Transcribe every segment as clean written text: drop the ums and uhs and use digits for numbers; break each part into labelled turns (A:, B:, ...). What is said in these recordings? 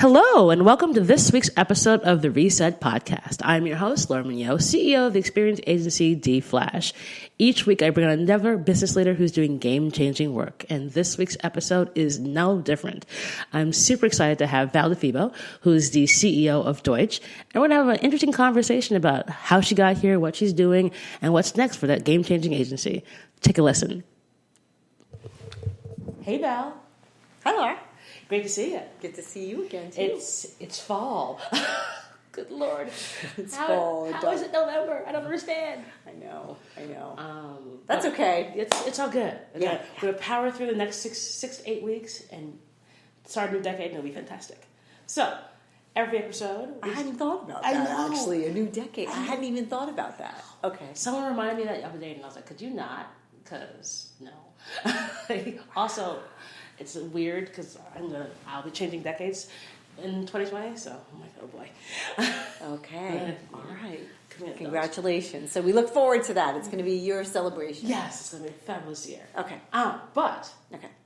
A: Hello, and welcome to this week's episode of the Reset Podcast. I'm your host, Laura Mignot, CEO of the experience agency D-Flash. Each week, I bring on another business leader who's doing game-changing work, and this week's episode is no different. I'm super excited to have Val DiFebo, who's the CEO of Deutsch, and we're going to have an interesting conversation about how she got here, what she's doing, and what's next for that game-changing agency. Take a listen. Hey, Val.
B: Hi, Laura.
A: Great to see you.
B: Good to see you again, too.
A: It's fall. Good Lord.
B: It's fall.
A: How is it November? I don't understand.
B: I know. That's okay.
A: It's all good.
B: Yeah.
A: We're going to power through the next six to 8 weeks and start a new decade, and it'll be fantastic. So, every episode...
B: I hadn't thought about that, actually. A new decade. I hadn't even thought about that. Okay.
A: Someone reminded me that the other day, and I was like, could you not? Because, no. Also... It's weird because I'll be changing decades in 2020, so I'm like, oh boy.
B: Okay. All right. Congratulations. So we look forward to that. It's going to be your celebration.
A: Yes, it's going to be a fabulous year.
B: Okay.
A: But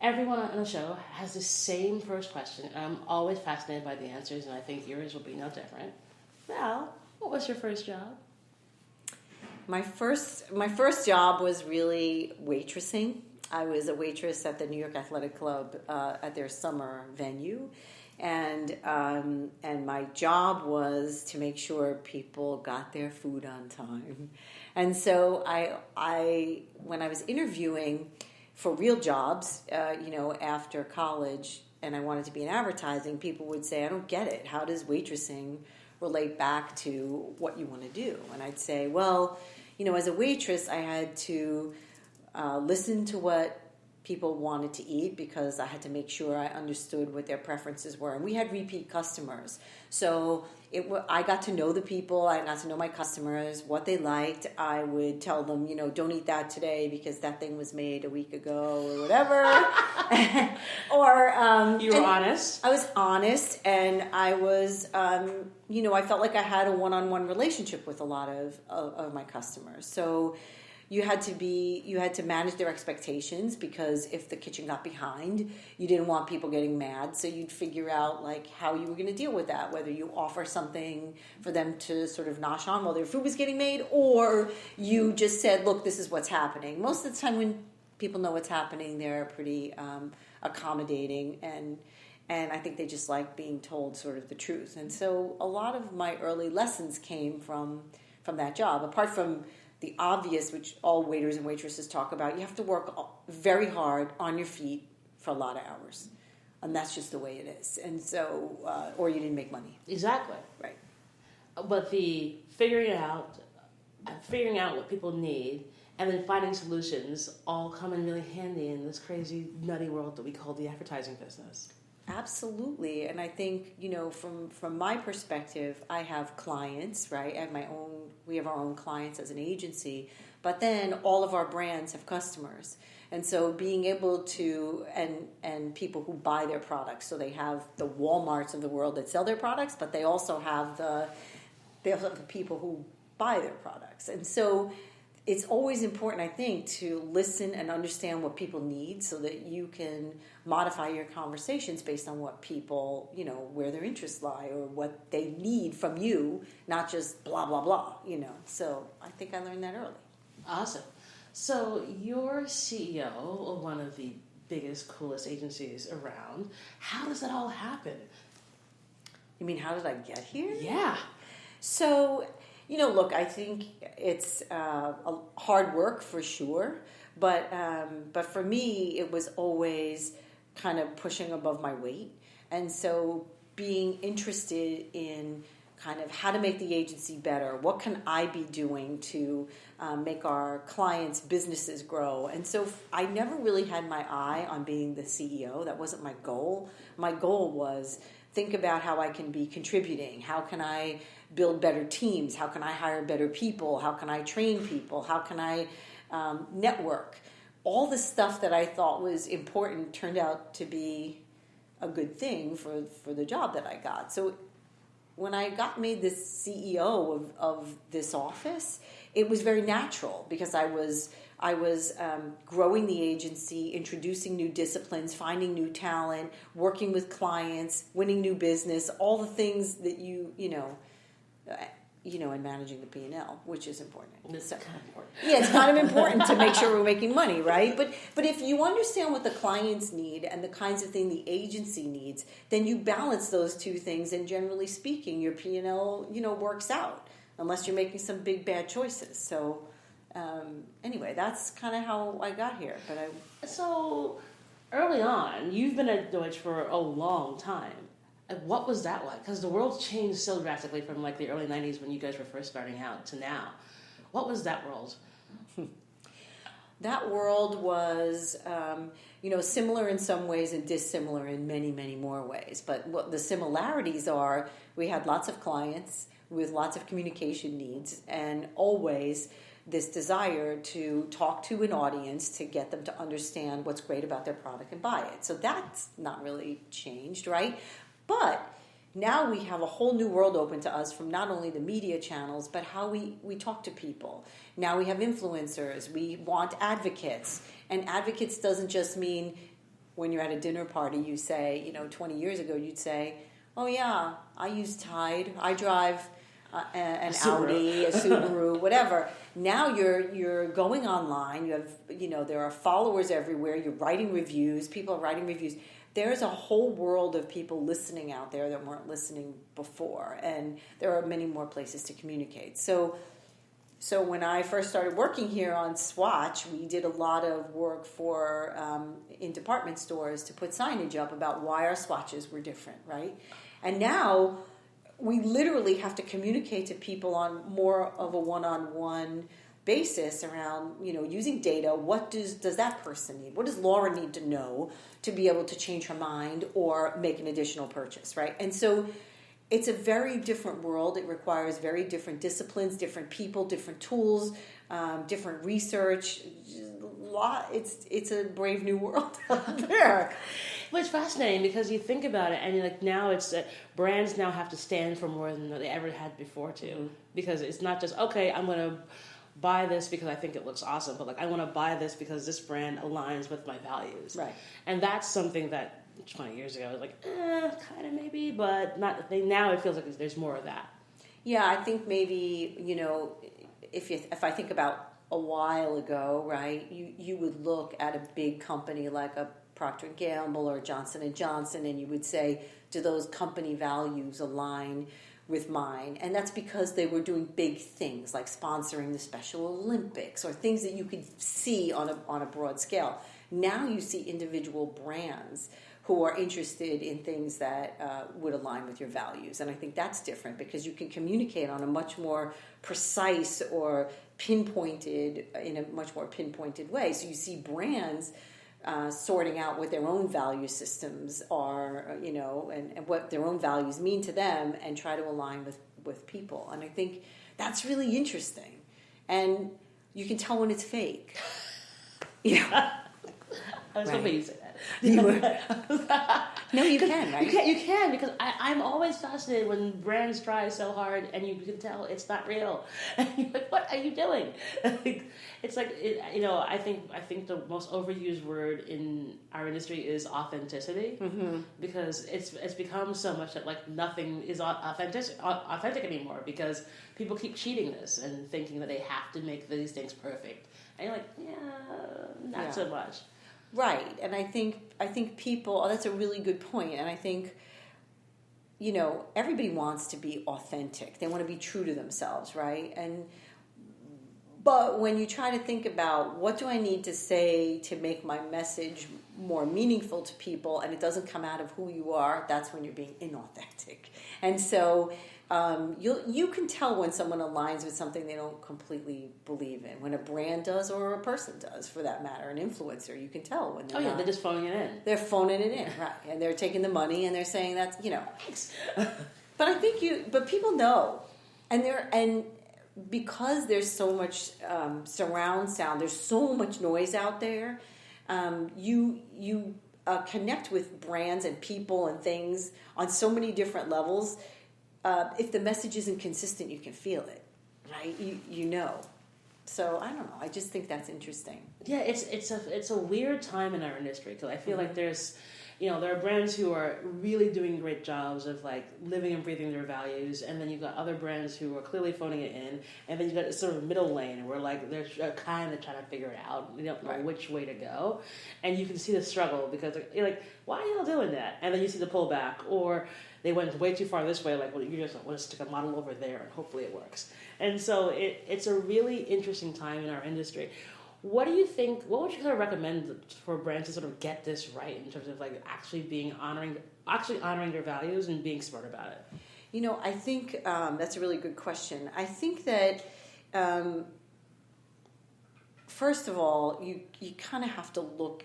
A: everyone on the show has the same first question. I'm always fascinated by the answers, and I think yours will be no different. Val, what was your first job?
B: My first job was really waitressing. I was a waitress at the New York Athletic Club at their summer venue, and my job was to make sure people got their food on time. And so I when I was interviewing for real jobs, after college, and I wanted to be in advertising, people would say, "I don't get it. How does waitressing relate back to what you want to do?" And I'd say, "Well, as a waitress, I had to." Listen to what people wanted to eat because I had to make sure I understood what their preferences were. And we had repeat customers. So I got to know the people. I got to know my customers, what they liked. I would tell them, don't eat that today because that thing was made a week ago or whatever.
A: You were honest?
B: I was honest, and I was, I felt like I had a one-on-one relationship with a lot of my customers. So... You had to manage their expectations because if the kitchen got behind, you didn't want people getting mad. So you'd figure out how you were going to deal with that, whether you offer something for them to sort of nosh on while their food was getting made, or you just said, look, this is what's happening. Most of the time when people know what's happening, they're pretty accommodating, and I think they just like being told sort of the truth. And so a lot of my early lessons came from that job, apart from the obvious, which all waiters and waitresses talk about. You have to work very hard on your feet for a lot of hours. And that's just the way it is. And so, or you didn't make money.
A: Exactly.
B: Right.
A: But the figuring out what people need and then finding solutions all come in really handy in this crazy, nutty world that we call the advertising business.
B: Absolutely. And I think, from my perspective, I have clients, right? We have our own clients as an agency, but then all of our brands have customers. And so being able to, and people who buy their products, so they have the Walmarts of the world that sell their products, but they also have the people who buy their products. And so it's always important, I think, to listen and understand what people need so that you can modify your conversations based on what people, where their interests lie or what they need from you, not just blah, blah, blah, So I think I learned that early.
A: Awesome. So you're CEO of one of the biggest, coolest agencies around. How does that all happen?
B: You mean, how did I get here?
A: Yeah.
B: So... look, I think it's a hard work for sure, but for me, it was always kind of pushing above my weight. And so being interested in kind of how to make the agency better, what can I be doing to make our clients' businesses grow? And so I never really had my eye on being the CEO. That wasn't my goal. My goal was think about how I can be contributing. How can I build better teams? How can I hire better people? How can I train people? How can I network? All the stuff that I thought was important turned out to be a good thing for the job that I got. So when I got made this CEO of this office, it was very natural because I was growing the agency, introducing new disciplines, finding new talent, working with clients, winning new business, all the things that and managing the P&L, which is important.
A: It's kind of important.
B: Yeah, it's kind of important to make sure we're making money, right? But if you understand what the clients need and the kinds of thing the agency needs, then you balance those two things, and generally speaking, your P&L, works out, unless you're making some big bad choices. So anyway, that's kind of how I got here.
A: So early on, you've been at Deutsch for a long time. What was that like? Because the world changed so drastically from like the early 90s when you guys were first starting out to now. What was that world?
B: That world was, similar in some ways and dissimilar in many, many more ways. But what the similarities are, we had lots of clients with lots of communication needs, and always this desire to talk to an audience to get them to understand what's great about their product and buy it. So that's not really changed, right? But now we have a whole new world open to us from not only the media channels, but how we talk to people. Now we have influencers. We want advocates. And advocates doesn't just mean when you're at a dinner party, you say, 20 years ago, you'd say, oh yeah, I use Tide. I drive an Audi, a Subaru, whatever. Now you're going online. You have, there are followers everywhere. You're writing reviews. People are writing reviews. There's a whole world of people listening out there that weren't listening before, and there are many more places to communicate. So when I first started working here on Swatch, we did a lot of work in department stores to put signage up about why our swatches were different, right? And now we literally have to communicate to people on more of a one-on-one basis around, using data. What does that person need? What does Laura need to know to be able to change her mind or make an additional purchase, right? And so it's a very different world. It requires very different disciplines, different people, different tools, different research. It's a brave new world out there.
A: Well, it's fascinating because you think about it, and now it's brands now have to stand for more than they ever had before too. Mm-hmm. Because it's not just, okay, I'm going to buy this because I think it looks awesome, but I want to buy this because this brand aligns with my values. Right. And that's something that 20 years ago I was kind of maybe, but not. Now it feels like there's more of that. Yeah,
B: I think maybe, if I think about a while ago, right, you would look at a big company like a Procter & Gamble or Johnson & Johnson, and you would say, do those company values align with mine? And that's because they were doing big things like sponsoring the Special Olympics or things that you could see on a broad scale. Now you see individual brands who are interested in things that would align with your values. And I think that's different because you can communicate on a much more precise or pinpointed, in a much more pinpointed way. So you see brands sorting out what their own value systems are, and what their own values mean to them, and try to align with people. And I think that's really interesting. And you can tell when it's fake.
A: I was hoping you said that.
B: You were. No, you can, right?
A: You can because I'm always fascinated when brands try so hard and you can tell it's not real. And you're like, what are you doing? It's like, I think the most overused word in our industry is authenticity, mm-hmm. because it's become so much that nothing is authentic anymore because people keep cheating this and thinking that they have to make these things perfect. And you're like, not so much.
B: Right, and I think people. Oh, that's a really good point. And I think, everybody wants to be authentic. They want to be true to themselves, right? But when you try to think about what do I need to say to make my message more meaningful to people, and it doesn't come out of who you are, that's when you're being inauthentic. And so you can tell when someone aligns with something they don't completely believe in. When a brand does, or a person does, for that matter, an influencer, you can tell when they're
A: they're just phoning it in.
B: They're phoning it in, right? And they're taking the money and they're saying that's Thanks. But I think but people know, and because there's so much surround sound, there's so much noise out there. You connect with brands and people and things on so many different levels. if the message isn't consistent, you can feel it, right? You know. So I don't know. I just think that's interesting.
A: Yeah, it's a weird time in our industry because I feel like there's, there are brands who are really doing great jobs of like living and breathing their values, and then you've got other brands who are clearly phoning it in, and then you've got this sort of middle lane where like they're kind of trying to figure it out. You don't know which way to go, and you can see the struggle because you're like, why are y'all doing that? And then you see the pullback, or they went way too far this way. Like, well, you just want to stick a model over there, and hopefully it works. And so it's a really interesting time in our industry. What do you think? What would you kind of recommend for brands to sort of get this right in terms of like actually honoring their values and being smart about it?
B: I think that's a really good question. I think that first of all, you kind of have to look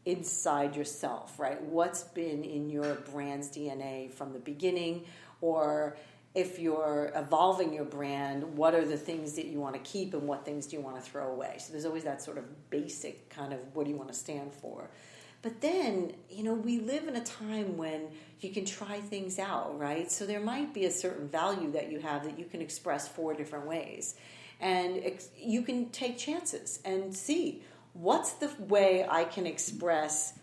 B: inside yourself, right? What's been in your brand's DNA from the beginning, or if you're evolving your brand, what are the things that you want to keep and what things do you want to throw away? So there's always that sort of basic kind of what do you want to stand for. But then, we live in a time when you can try things out, right? So there might be a certain value that you have that you can express 4 different ways. And you can take chances and see what's the way I can express,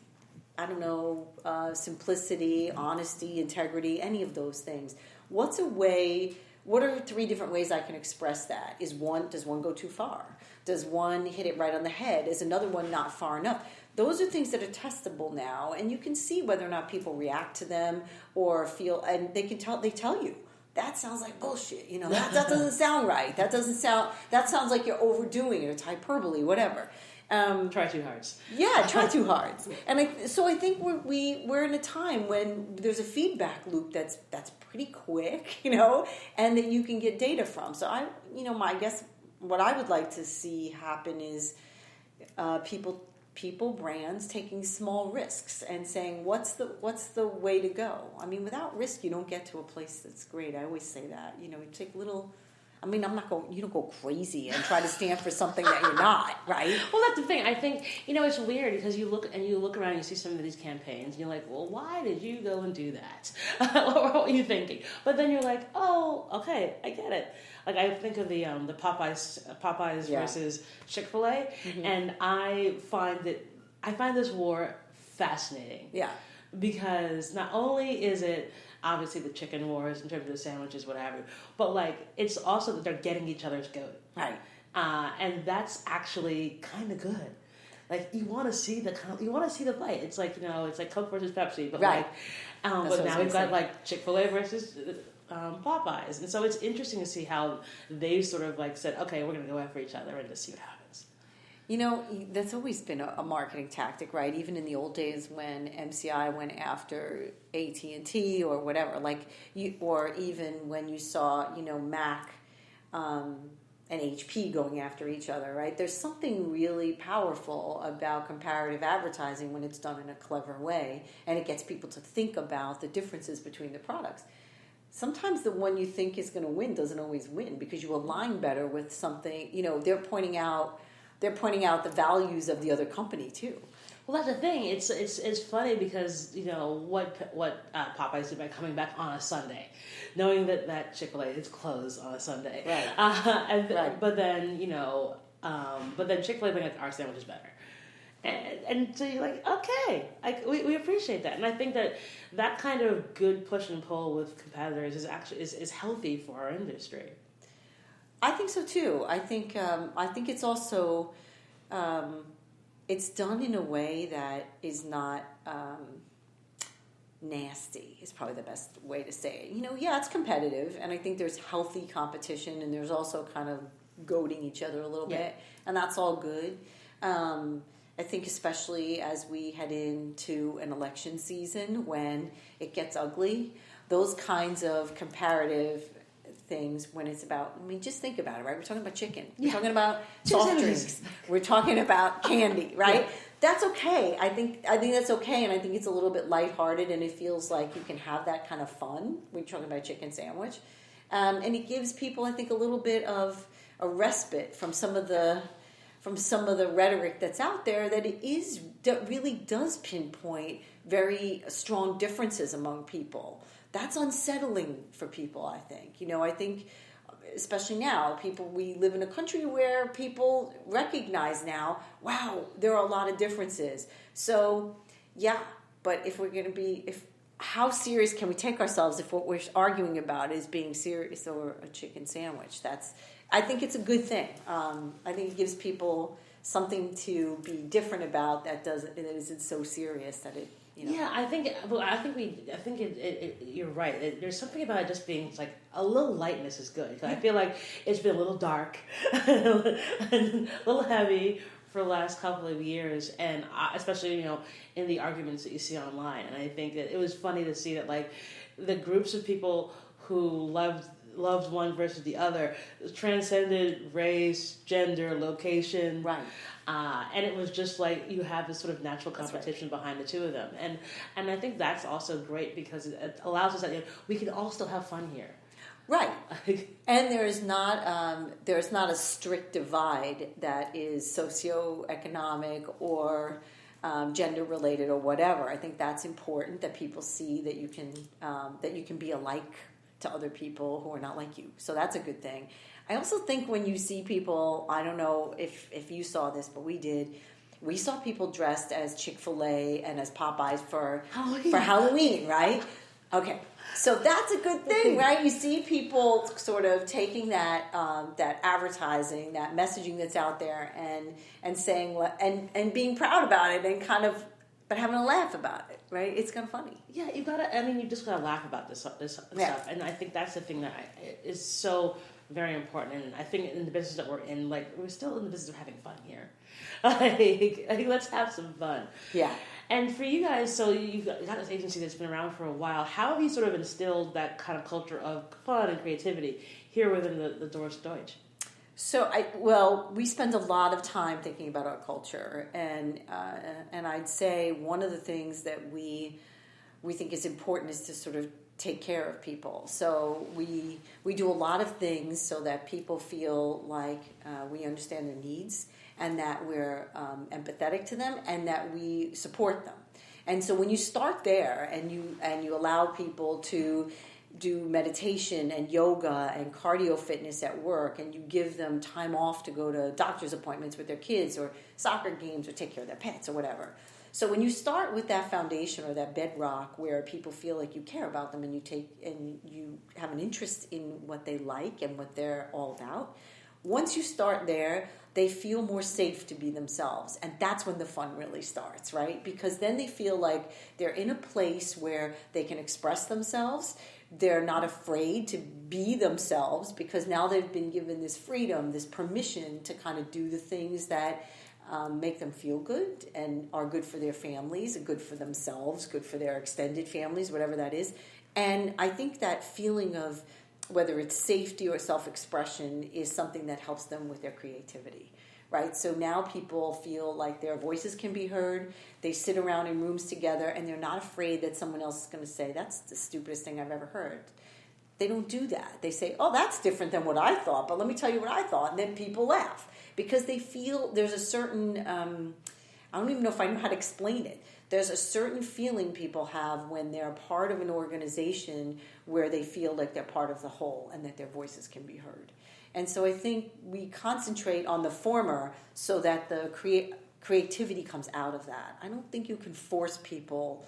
B: simplicity, honesty, integrity, any of those things. What are 3 different ways I can express that? Does one go too far? Does one hit it right on the head? Is another one not far enough? Those are things that are testable now, and you can see whether or not people react to them or feel, and they tell you, that sounds like bullshit, that doesn't sound right. That sounds like you're overdoing it, it's hyperbole, whatever.
A: Try too hard.
B: Yeah, try too hard. And I think we're in a time when there's a feedback loop that's pretty quick, and that you can get data from. So I guess what I would like to see happen is brands taking small risks and saying what's the way to go. I mean, without risk, you don't get to a place that's great. I always say that. You take little. I mean, you don't go crazy and try to stand for something that you're not, right?
A: Well, that's the thing. I think, it's weird because you look around and you see some of these campaigns and you're like, well, why did you go and do that? What were you thinking? But then you're like, oh, okay, I get it. Like I think of the Popeyes versus Chi-fil-a, and I find this war fascinating.
B: Yeah.
A: Because not only is it obviously the chicken wars in terms of the sandwiches, whatever, but like it's also that they're getting each other's goat,
B: right?
A: And that's actually kind of good. Like you want to see the fight. It's like it's like Coke versus Pepsi, but
B: right.
A: But now we've got like Chick-fil-A versus Popeyes, and so it's interesting to see how they sort of like said, okay, we're going to go after each other and just see what happens.
B: That's always been a marketing tactic, right? Even in the old days when MCI went after AT&T or whatever, or even when you saw, Mac and HP going after each other, right? There's something really powerful about comparative advertising when it's done in a clever way, and it gets people to think about the differences between the products. Sometimes the one you think is going to win doesn't always win because you align better with something. They're pointing out the values of the other company too.
A: Well, that's the thing. It's funny because what Popeyes did by coming back on a Sunday, knowing that Chick-fil-A is closed on a Sunday,
B: right?
A: Right. But then Chick-fil-A being like, our sandwich is better, and so you're like, okay, we appreciate that, and I think that kind of good push and pull with competitors is actually is healthy for our industry.
B: I think so too. I think it's also it's done in a way that is not nasty. Is probably the best way to say it. It's competitive, and I think there's healthy competition, and there's also kind of goading each other a little bit, and that's all good. I think especially as we head into an election season when it gets ugly, those kinds of comparative things when it's about, just think about it, right? We're talking about chicken. We're talking about soft drinks. We're talking about candy, right? Yeah. That's okay. I think that's okay, and I think it's a little bit lighthearted, and it feels like you can have that kind of fun when you're talking about a chicken sandwich. And it gives people, I think, a little bit of a respite from some of the rhetoric that's out there that really does pinpoint very strong differences among people that's unsettling for people, I think. I think especially now, we live in a country where people recognize now, wow, there are a lot of differences. So, yeah, but if we're going to how serious can we take ourselves if what we're arguing about is being serious or a chicken sandwich? I think it's a good thing. I think it gives people something to be different about that isn't so serious that it.
A: Yeah, I think you're right. There's something about it just being like a little lightness is good. I feel like it's been a little dark, and a little heavy for the last couple of years, and especially in the arguments that you see online. And I think that it was funny to see that like the groups of people who loved one versus the other transcended race, gender, location,
B: right.
A: And it was just like you have this sort of natural competition behind the two of them, and I think that's also great because it allows us that we can all still have fun here,
B: right? And there's not a strict divide that is socioeconomic or gender related or whatever. I think that's important that people see that you can be alike to other people who are not like you. So that's a good thing. I also think when you see people, I don't know if you saw this, but we did. We saw people dressed as Chi-fil-a and as Popeyes for Halloween, right? Okay, so that's a good thing, right? You see people sort of taking that advertising, that messaging that's out there, and saying and being proud about it, and kind of but having a laugh about it, right? It's kind of funny.
A: Yeah, you just gotta laugh about this stuff, and I think that's the thing that is so very important. And I think in the business that we're in, like we're still in the business of having fun here. Like let's have some fun.
B: Yeah.
A: And for you guys, so you've got this agency that's been around for a while. How have you sort of instilled that kind of culture of fun and creativity here within the Deustch?
B: So we spend a lot of time thinking about our culture, and I'd say one of the things that we think is important is to sort of take care of people. So we do a lot of things so that people feel like we understand their needs and that we're empathetic to them and that we support them. And so when you start there and you allow people to do meditation and yoga and cardio fitness at work, and you give them time off to go to doctor's appointments with their kids or soccer games or take care of their pets or whatever. So when you start with that foundation or that bedrock where people feel like you care about them and you have an interest in what they like and what they're all about, once you start there, they feel more safe to be themselves. And that's when the fun really starts, right? Because then they feel like they're in a place where they can express themselves. They're not afraid to be themselves because now they've been given this freedom, this permission to kind of do the things that make them feel good and are good for their families, good for themselves, good for their extended families, whatever that is. And I think that feeling of whether it's safety or self-expression is something that helps them with their creativity, right? So now people feel like their voices can be heard. They sit around in rooms together and they're not afraid that someone else is going to say, that's the stupidest thing I've ever heard. They don't do that. They say, oh, that's different than what I thought, but let me tell you what I thought. And then people laugh because they feel there's a certain, I don't even know if I know how to explain it. There's a certain feeling people have when they're part of an organization where they feel like they're part of the whole and that their voices can be heard. And so I think we concentrate on the former so that the creativity comes out of that. I don't think you can force people.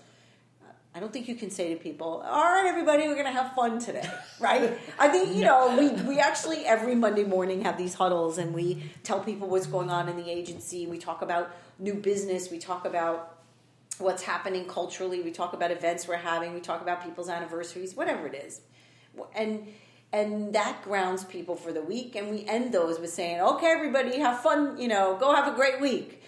B: I don't think you can say to people, all right, everybody, we're going to have fun today, right? I think, we actually every Monday morning have these huddles and we tell people what's going on in the agency. We talk about new business. We talk about what's happening culturally. We talk about events we're having. We talk about people's anniversaries, whatever it is. And that grounds people for the week. And we end those with saying, okay, everybody, have fun, go have a great week.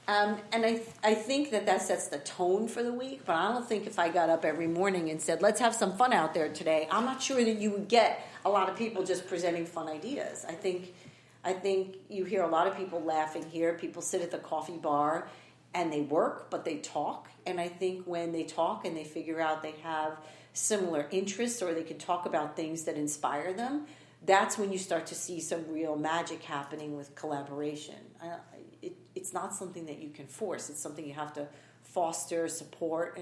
B: And I think that sets the tone for the week. But I don't think if I got up every morning and said, let's have some fun out there today, I'm not sure that you would get a lot of people just presenting fun ideas. I think you hear a lot of people laughing here. People sit at the coffee bar and they work, but they talk. And I think when they talk and they figure out they have similar interests or they can talk about things that inspire them, that's when you start to see some real magic happening with collaboration. It's not something that you can force. It's something you have to foster, support,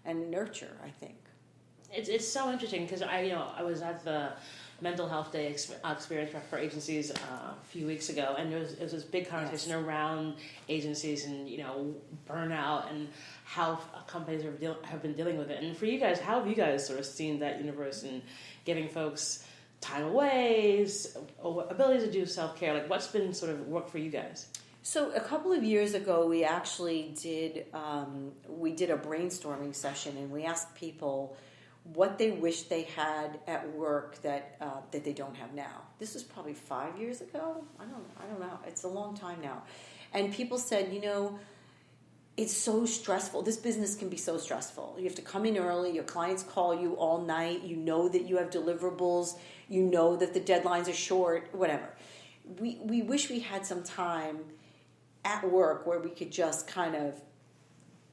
B: and nurture, I think.
A: It's so interesting because I was at the mental health day experience for agencies a few weeks ago, and it was this big conversation around agencies and burnout and how companies have been dealing with it. And for you guys, how have you guys sort of seen that universe and giving folks time away, ability to do self-care? Like, what's been sort of work for you guys?
B: So a couple of years ago, we actually did a brainstorming session, and we asked people what they wish they had at work that they don't have now. This was probably 5 years ago. I don't know. It's a long time now. And people said, it's so stressful. This business can be so stressful. You have to come in early. Your clients call you all night. You know that you have deliverables. You know that the deadlines are short, whatever. We wish we had some time at work where we could just kind of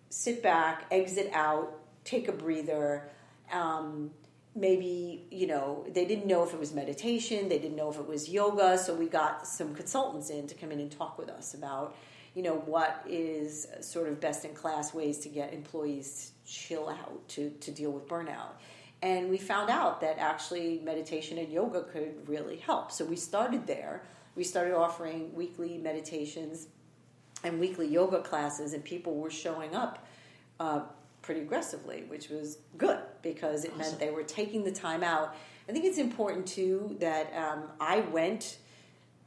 B: sit back, exit out, take a breather. Maybe, they didn't know if it was meditation. They didn't know if it was yoga. So we got some consultants in to come in and talk with us about, what is sort of best in class ways to get employees to chill out, to deal with burnout. And we found out that actually meditation and yoga could really help. So we started there. We started offering weekly meditations and weekly yoga classes, and people were showing up pretty aggressively, which was good because it meant they were taking the time out. I think it's important, too, that I went,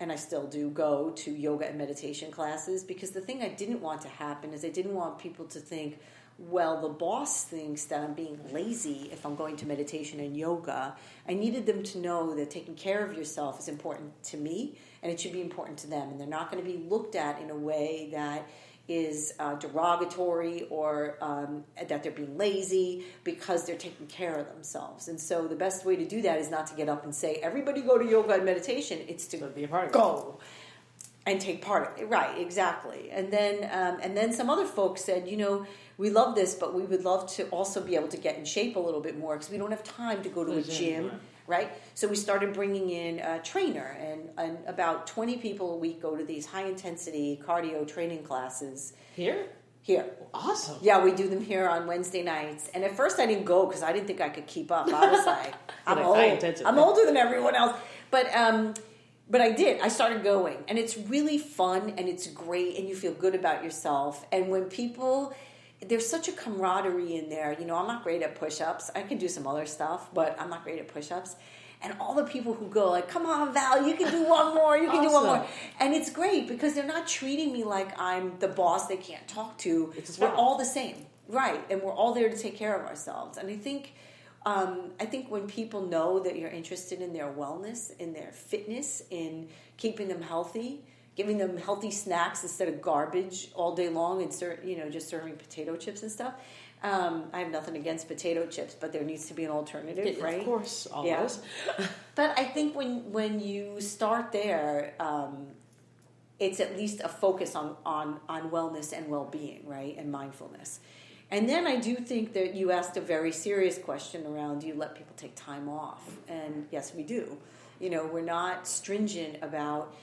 B: and I still do go to yoga and meditation classes, because the thing I didn't want to happen is I didn't want people to think, well, the boss thinks that I'm being lazy if I'm going to meditation and yoga. I needed them to know that taking care of yourself is important to me, and it should be important to them. And they're not going to be looked at in a way that is derogatory or that they're being lazy because they're taking care of themselves. And so the best way to do that is not to get up and say, everybody go to yoga and meditation. It's to
A: be a part of it.
B: Go and take part of it. Right, exactly. And then some other folks said, we love this, but we would love to also be able to get in shape a little bit more because we don't have time to go to a gym. Right? So we started bringing in a trainer, and about 20 people a week go to these high-intensity cardio training classes.
A: Here?
B: Here.
A: Awesome.
B: Yeah, we do them here on Wednesday nights. And at first I didn't go because I didn't think I could keep up. I was like, I'm older than everyone else. But I did. I started going. And it's really fun, and it's great, and you feel good about yourself. And when people... There's such a camaraderie in there. I'm not great at push-ups. I can do some other stuff, but I'm not great at push-ups. And all the people who go like, come on, Val, you can do one more. You can do one more. And it's great because they're not treating me like I'm the boss they can't talk to. We're all the same. Right. And we're all there to take care of ourselves. And I think when people know that you're interested in their wellness, in their fitness, in keeping them healthy, giving them healthy snacks instead of garbage all day long and just serving potato chips and stuff. I have nothing against potato chips, but there needs to be an alternative, right?
A: Of course, always.
B: Yeah. But I think when you start there, it's at least a focus on wellness and well-being, right, and mindfulness. And then I do think that you asked a very serious question around, do you let people take time off? And yes, we do. We're not stringent about...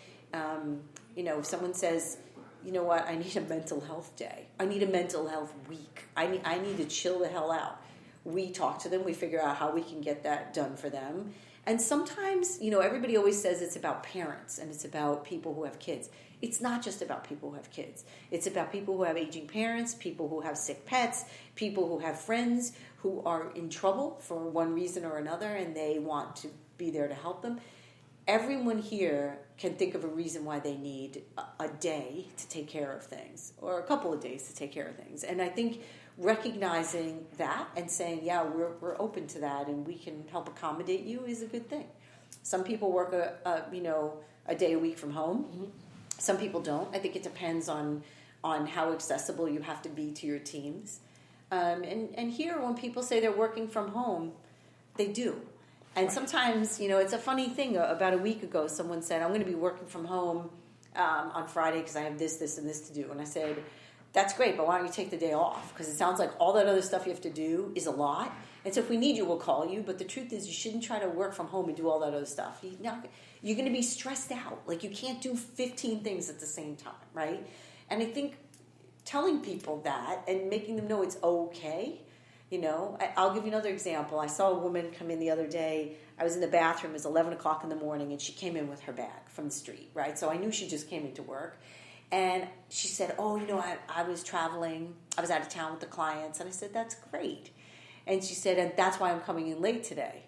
B: if someone says, you know what, I need a mental health day. I need a mental health week. I need to chill the hell out. We talk to them. We figure out how we can get that done for them. And sometimes, everybody always says it's about parents and it's about people who have kids. It's not just about people who have kids. It's about people who have aging parents, people who have sick pets, people who have friends who are in trouble for one reason or another, and they want to be there to help them. Everyone here can think of a reason why they need a day to take care of things, or a couple of days to take care of things. And I think recognizing that and saying, yeah, we're open to that and we can help accommodate you is a good thing. Some people work a day a week from home. Mm-hmm. Some people don't. I think it depends on how accessible you have to be to your teams. And here, when people say they're working from home, they do. And sometimes, it's a funny thing. About a week ago, someone said, I'm going to be working from home on Friday because I have this, and this to do. And I said, that's great, but why don't you take the day off? Because it sounds like all that other stuff you have to do is a lot. And so if we need you, we'll call you. But the truth is, you shouldn't try to work from home and do all that other stuff. You're going to be stressed out. Like, you can't do 15 things at the same time, right? And I think telling people that and making them know it's okay I'll give you another example. I saw a woman come in the other day. I was in the bathroom. It was 11 o'clock in the morning, and she came in with her bag from the street, right? So I knew she just came into work. And she said, I was traveling. I was out of town with the clients. And I said, that's great. And she said, and that's why I'm coming in late today.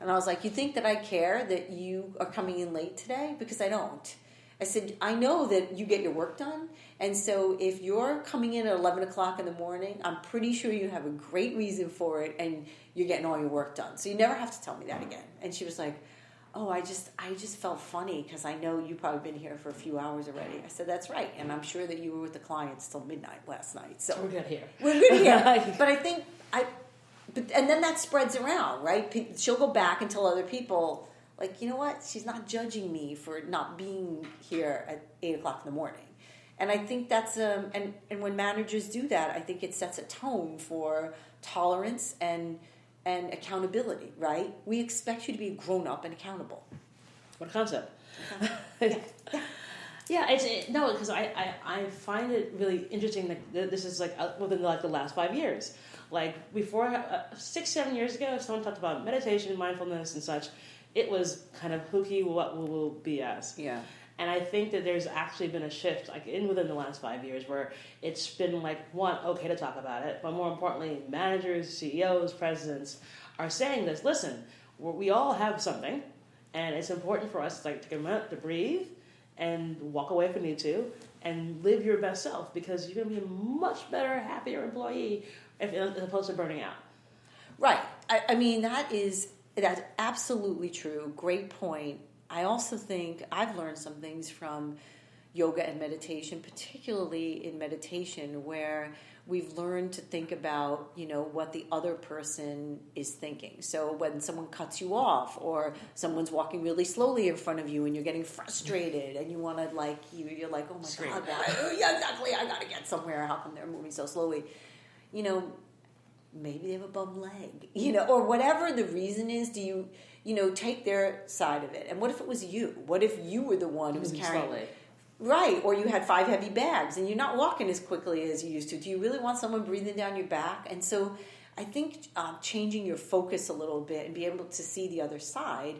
B: And I was like, you think that I care that you are coming in late today? Because I don't. I said, I know that you get your work done. And so if you're coming in at 11 o'clock in the morning, I'm pretty sure you have a great reason for it and you're getting all your work done. So you never have to tell me that again. And she was like, oh, I just felt funny because I know you've probably been here for a few hours already. I said, that's right. And I'm sure that you were with the clients till midnight last night. So
A: we're good here.
B: We're good here. But I think, and then that spreads around, right? She'll go back and tell other people, like, you know what? She's not judging me for not being here at 8 o'clock in the morning. And I think that's, and when managers do that, I think it sets a tone for tolerance and accountability, right? We expect you to be grown up and accountable.
A: What a concept.
B: Yeah,
A: because I find it really interesting that this is like within like the last 5 years. Like before, 6-7 years ago, if someone talked about meditation, mindfulness, and such, it was kind of hooky, what will BS.
B: Yeah.
A: And I think that there's actually been a shift, like within the last 5 years, where it's been like, one, okay to talk about it, but more importantly, managers, CEOs, presidents are saying this. Listen, we all have something, and it's important for us to take a minute to breathe and walk away if we need to, and live your best self, because you're going to be a much better, happier employee as opposed to burning out.
B: Right. I mean, that's absolutely true. Great point. I also think I've learned some things from yoga and meditation, particularly in meditation, where we've learned to think about, what the other person is thinking. So when someone cuts you off or someone's walking really slowly in front of you and you're getting frustrated and you want to you're like, oh my
A: Scream.
B: God, yeah, exactly. I got to get somewhere. How come they're moving so slowly? Maybe they have a bum leg, or whatever the reason is. Do you, take their side of it? And what if it was you? What if you were the one who was carrying
A: slowly?
B: Right, or you had 5 heavy bags and you're not walking as quickly as you used to. Do you really want someone breathing down your back? And so I think changing your focus a little bit and be able to see the other side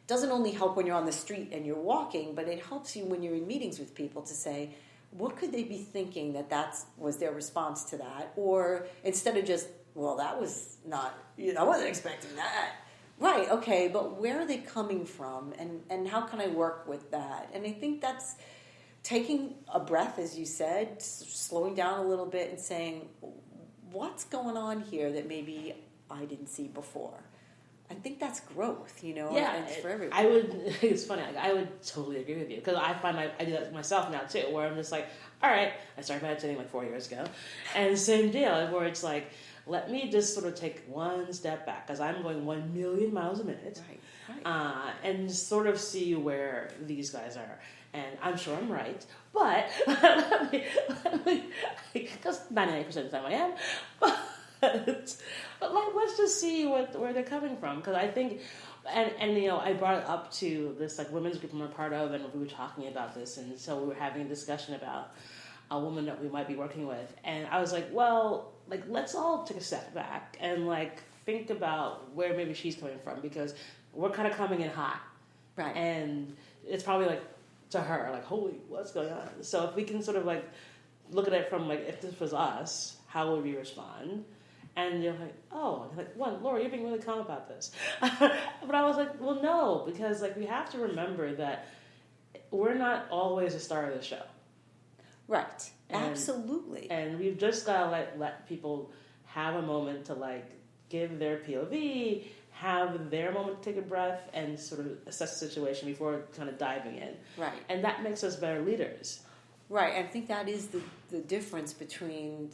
B: doesn't only help when you're on the street and you're walking, but it helps you when you're in meetings with people to say, what could they be thinking that was their response to that? Or instead of just, well, that was not, I wasn't expecting that. Right, okay, but where are they coming from and how can I work with that? And I think that's taking a breath, as you said, slowing down a little bit and saying, what's going on here that maybe I didn't see before? I think that's growth,
A: Yeah,
B: and it's for everyone.
A: It's funny, I would totally agree with you, because I find I do that myself now too, where I'm just like, all right, I started meditating like 4 years ago, and same deal, where it's like, let me just sort of take one step back, because I'm going 1 million miles a minute,
B: right.
A: And sort of see where these guys are. And I'm sure I'm right, but because 99% of the time I am, but let's just see where they're coming from, because I think, and I brought it up to this women's group I'm a part of, and we were talking about this, and so we were having a discussion about a woman that we might be working with, and I was like, well, let's all take a step back and think about where maybe she's coming from, because we're kind of coming in hot,
B: right?
A: And it's probably to her, holy, what's going on? So if we can sort of look at it from if this was us, how would we respond? And you're like, oh, one, Laura, you're being really calm about this. But I was like, well, no, because we have to remember that we're not always the star of the show.
B: Right. Absolutely.
A: And we've just got to let people have a moment to give their POV, have their moment to take a breath, and sort of assess the situation before kind of diving in.
B: Right.
A: And that makes us better leaders.
B: Right. I think that is the difference between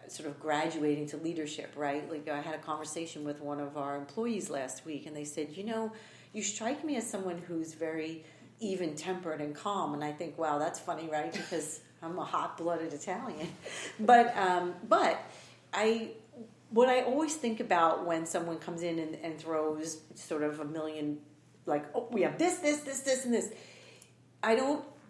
B: sort of graduating to leadership, right? I had a conversation with one of our employees last week, and they said, you strike me as someone who's very even-tempered and calm. And I think, wow, that's funny, right? Because I'm a hot-blooded Italian. But what I always think about when someone comes in and throws sort of a million, oh, we have this, and this.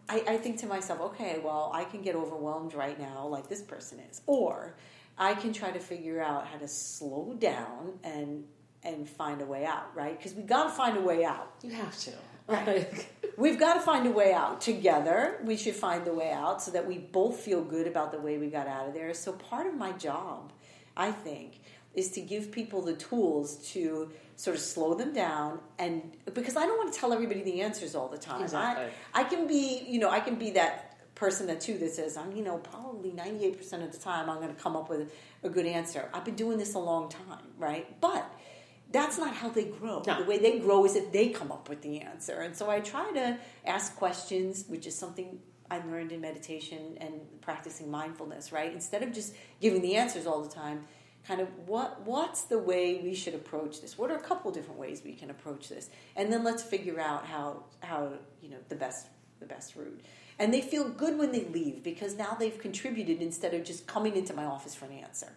B: I think to myself, okay, well, I can get overwhelmed right now like this person is. Or I can try to figure out how to slow down and find a way out, right? Because we got to find a way out.
A: You have to.
B: Right. We've got to find a way out together. We should find the way out so that we both feel good about the way we got out of there. So part of my job, I think, is to give people the tools to sort of slow them down, and because I don't want to tell everybody the answers all the time.
A: Exactly.
B: I can be that person that says, probably 98% of the time I'm going to come up with a good answer. I've been doing this a long time, right? But that's not how they grow.
A: No.
B: The way they grow is if they come up with the answer. And so I try to ask questions, which is something I learned in meditation and practicing mindfulness, right? Instead of just giving the answers all the time, kind of what's the way we should approach this? What are a couple different ways we can approach this? And then let's figure out how the best route. And they feel good when they leave because now they've contributed instead of just coming into my office for an answer.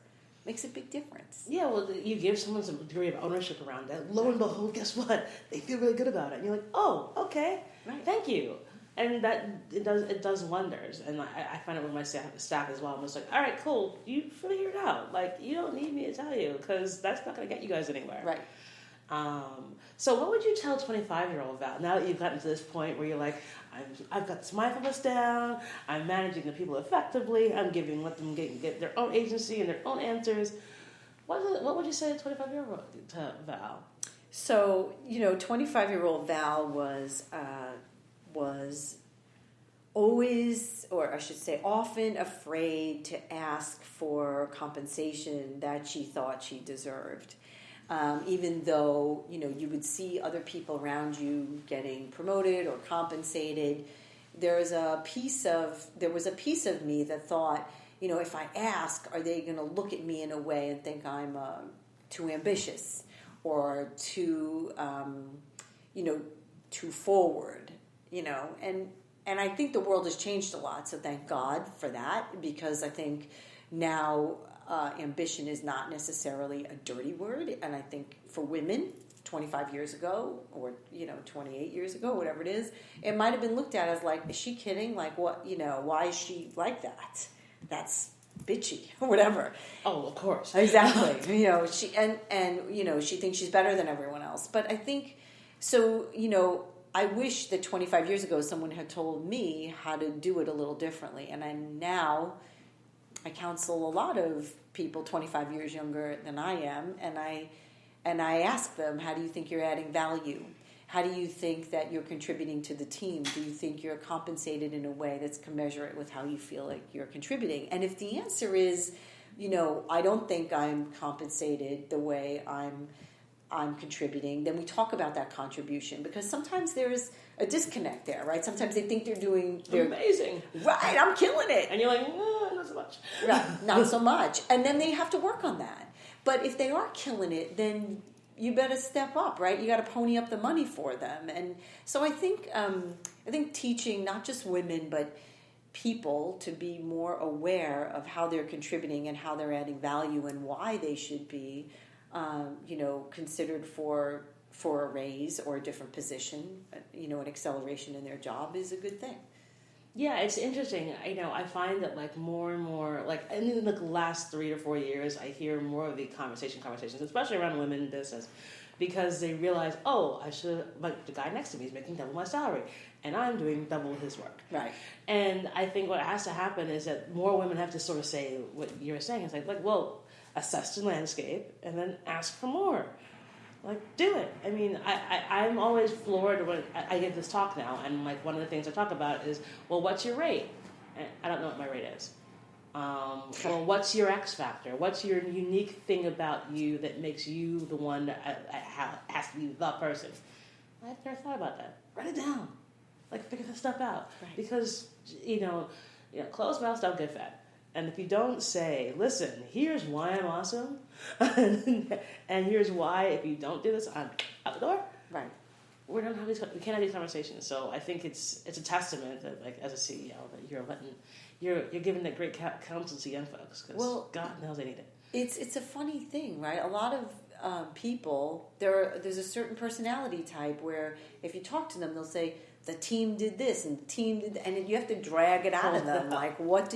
B: Makes a big difference.
A: Yeah, well, you give someone some degree of ownership around that. Lo and behold, guess what? They feel really good about it. And you're like, oh, okay,
B: right.
A: Thank you. And that it does wonders. And I find it with my staff as well. I'm just like, all right, cool. You figure it out. Like, you don't need me to tell you because that's not going to get you guys anywhere.
B: Right.
A: So what would you tell 25-year-old Val now that you've gotten to this point where you're like, I've got this mindfulness down, I'm managing the people effectively, I'm let them get their own agency and their own answers. What would you say to 25-year-old Val?
B: So 25-year-old Val was always, or I should say often, afraid to ask for compensation that she thought she deserved. Even though, you would see other people around you getting promoted or compensated, there was a piece of me that thought, if I ask, are they going to look at me in a way and think I'm too ambitious or too forward, and I think the world has changed a lot, so thank God for that, because I think now ambition is not necessarily a dirty word, and I think for women 25 years ago or 28 years ago, whatever it is, it might have been looked at as like, is she kidding? Like, what, why is she like that? That's bitchy or whatever.
A: Oh, of course.
B: Exactly. She and she thinks she's better than everyone else. But I think so, I wish that 25 years ago someone had told me how to do it a little differently, and I counsel a lot of people 25 years younger than I am, and I ask them, how do you think you're adding value? How do you think that you're contributing to the team? Do you think you're compensated in a way that's commensurate with how you feel like you're contributing? And if the answer is, I don't think I'm compensated the way I'm contributing, then we talk about that contribution, because sometimes there's a disconnect there, right? Sometimes they think they're
A: amazing.
B: Right, I'm killing it.
A: And you're like, not so much.
B: Right, not so much. And then they have to work on that. But if they are killing it, then you better step up, right? You got to pony up the money for them. And so I think teaching not just women, but people to be more aware of how they're contributing and how they're adding value and why they should be considered for a raise or a different position, an acceleration in their job is a good thing.
A: Yeah, it's interesting. I find that like more and more, like in the last 3 to 4 years, I hear more of the conversations, especially around women in business, because they realize, I should, like the guy next to me is making double my salary, and I'm doing double his work.
B: Right.
A: And I think what has to happen is that more women have to sort of say what you're saying. It's like, well, assess the landscape and then ask for more. Like, do it. I mean, I'm always floored when I give this talk now, and like one of the things I talk about is, well, what's your rate? And I don't know what my rate is. Well, what's your X factor? What's your unique thing about you that makes you the one that has to be the person? I've never thought about that. Write it down. Like, figure this stuff out.
B: Right.
A: Because, closed mouths don't get fed. And if you don't say, listen, here's why I'm awesome, and here's why if you don't do this, I'm out the door.
B: Right.
A: We can't have these conversations. So I think it's a testament that, like, as a CEO, that you're giving that great counsel to young folks, because God knows they need it.
B: It's a funny thing, right? A lot of people, there's a certain personality type where if you talk to them, they'll say, the team did this and the team did that, and then you have to drag it out of them. Like, what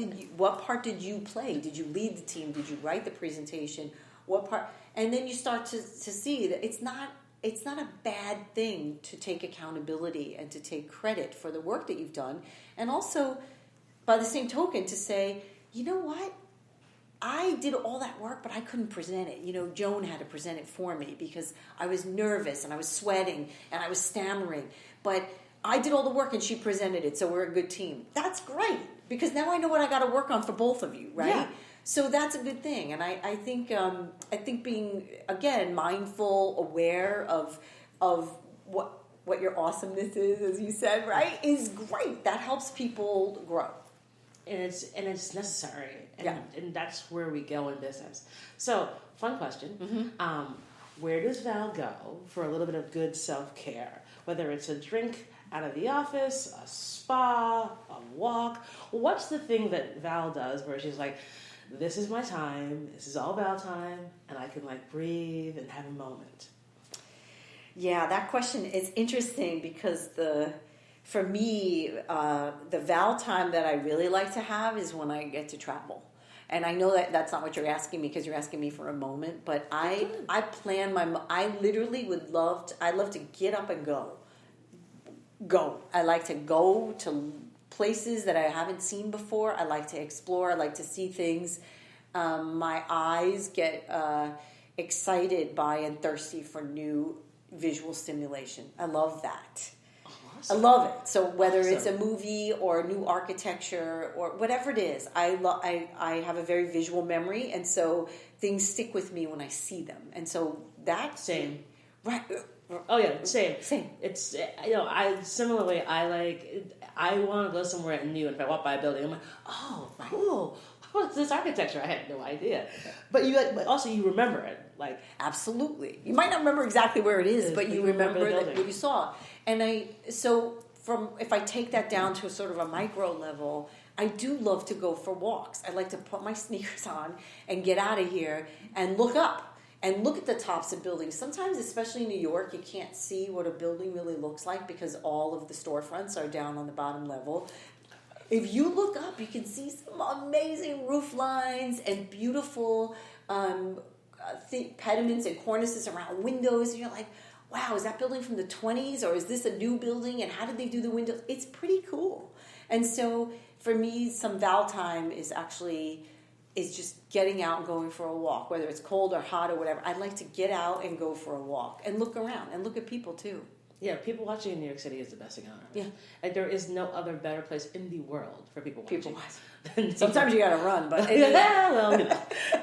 B: part did you play? Did you lead the team? Did you write the presentation? What part? And then you start to see that it's not a bad thing to take accountability and to take credit for the work that you've done. And also, by the same token, to say, you know what? I did all that work, but I couldn't present it. Joan had to present it for me because I was nervous and I was sweating and I was stammering. But I did all the work and she presented it, so we're a good team. That's great, because now I know what I got to work on for both of you, right?
A: Yeah.
B: So that's a good thing. And I think being, again, mindful, aware of what your awesomeness is, as you said, right, is great. That helps people grow.
A: And it's necessary, and that's where we go in business. So, fun question: where does Val go for a little bit of good self-care? Whether it's a drink out of the office, a spa, a walk. What's the thing that Val does where she's like, "This is my time. This is all Val time, and I can breathe and have a moment"?
B: Yeah, that question is interesting because for me, the Val time that I really like to have is when I get to travel. And I know that that's not what you're asking me because you're asking me for a moment, but I plan I literally I love to get up and go. I like to go to places that I haven't seen before. I like to explore. I like to see things. My eyes get excited by and thirsty for new visual stimulation. I love that. I love it. So whether it's a movie or new architecture or whatever it is, I have a very visual memory, and so things stick with me when I see them. And so that
A: same,
B: right?
A: Oh yeah, same.
B: It's
A: I similarly I want to go somewhere new, and if I walk by a building, I'm like, oh, cool. What's this architecture? I had no idea. But but also you remember it,
B: absolutely. You might not remember exactly where it is, but you remember what you saw. And if I take that down to a sort of a micro level, I do love to go for walks. I like to put my sneakers on and get out of here and look up and look at the tops of buildings. Sometimes, especially in New York, you can't see what a building really looks like because all of the storefronts are down on the bottom level. If you look up, you can see some amazing roof lines and beautiful pediments and cornices around windows. And you're like, wow, is that building from the 20s or is this a new building? And how did they do the windows? It's pretty cool. And so for me, some Val time is just getting out and going for a walk, whether it's cold or hot or whatever. I'd like to get out and go for a walk and look around and look at people too.
A: Yeah, people watching in New York City is the best thing on earth.
B: Yeah.
A: And there is no other better place in the world for people watching.
B: Sometimes you got to run, but
A: yeah, well,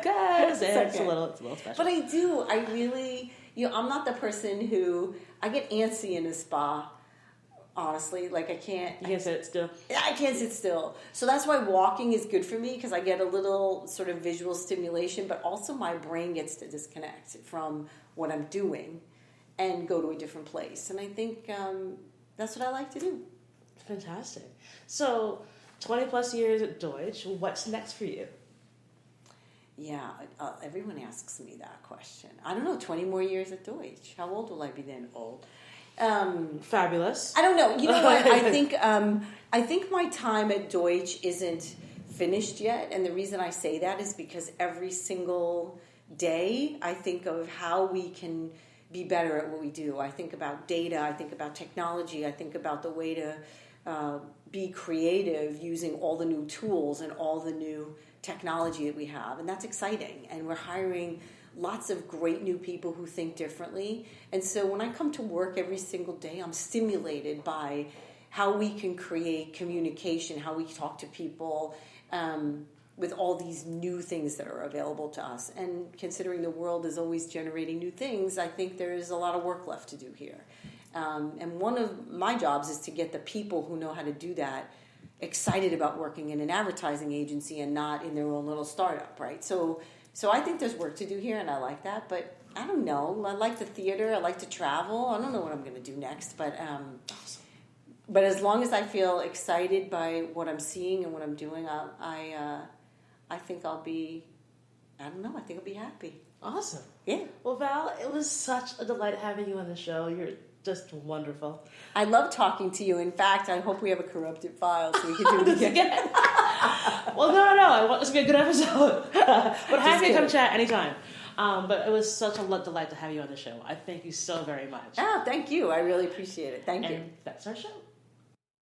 A: guys, it's a little special.
B: But I really, I'm not the person who I get antsy in a spa. Honestly, I can't.
A: You can't sit still.
B: I can't sit still. So that's why walking is good for me because I get a little sort of visual stimulation, but also my brain gets to disconnect from what I'm doing and go to a different place. And I think that's what I like to do.
A: Fantastic. So, 20 plus years at Deutsch, what's next for you?
B: Yeah, everyone asks me that question. I don't know, 20 more years at Deutsch. How old will I be then? Old.
A: Fabulous.
B: I don't know. You know what? I think my time at Deutsch isn't finished yet. And the reason I say that is because every single day I think of how we can be better at what we do. I think about data. I think about technology. I think about the way to be creative using all the new tools and all the new technology that we have. And that's exciting. And we're hiring lots of great new people who think differently. And so when I come to work every single day, I'm stimulated by how we can create communication, how we talk to people, with all these new things that are available to us. And considering the world is always generating new things, I think there's a lot of work left to do here. And one of my jobs is to get the people who know how to do that excited about working in an advertising agency and not in their own little startup, right? So I think there's work to do here, and I like that. But I don't know. I like the theater. I like to travel. I don't know what I'm going to do next. But as long as I feel excited by what I'm seeing and what I'm doing, I think I'll be, I don't know, I think I'll be happy.
A: Awesome.
B: Yeah.
A: Well, Val, it was such a delight having you on the show. You're just wonderful.
B: I love talking to you. In fact, I hope we have a corrupted file so we can do it again.
A: Well, no. I want this to be a good episode. But happy to come chat anytime. But it was such a delight to have you on the show. I thank you so very much.
B: Oh, thank you. I really appreciate it. Thank you.
A: And that's our show.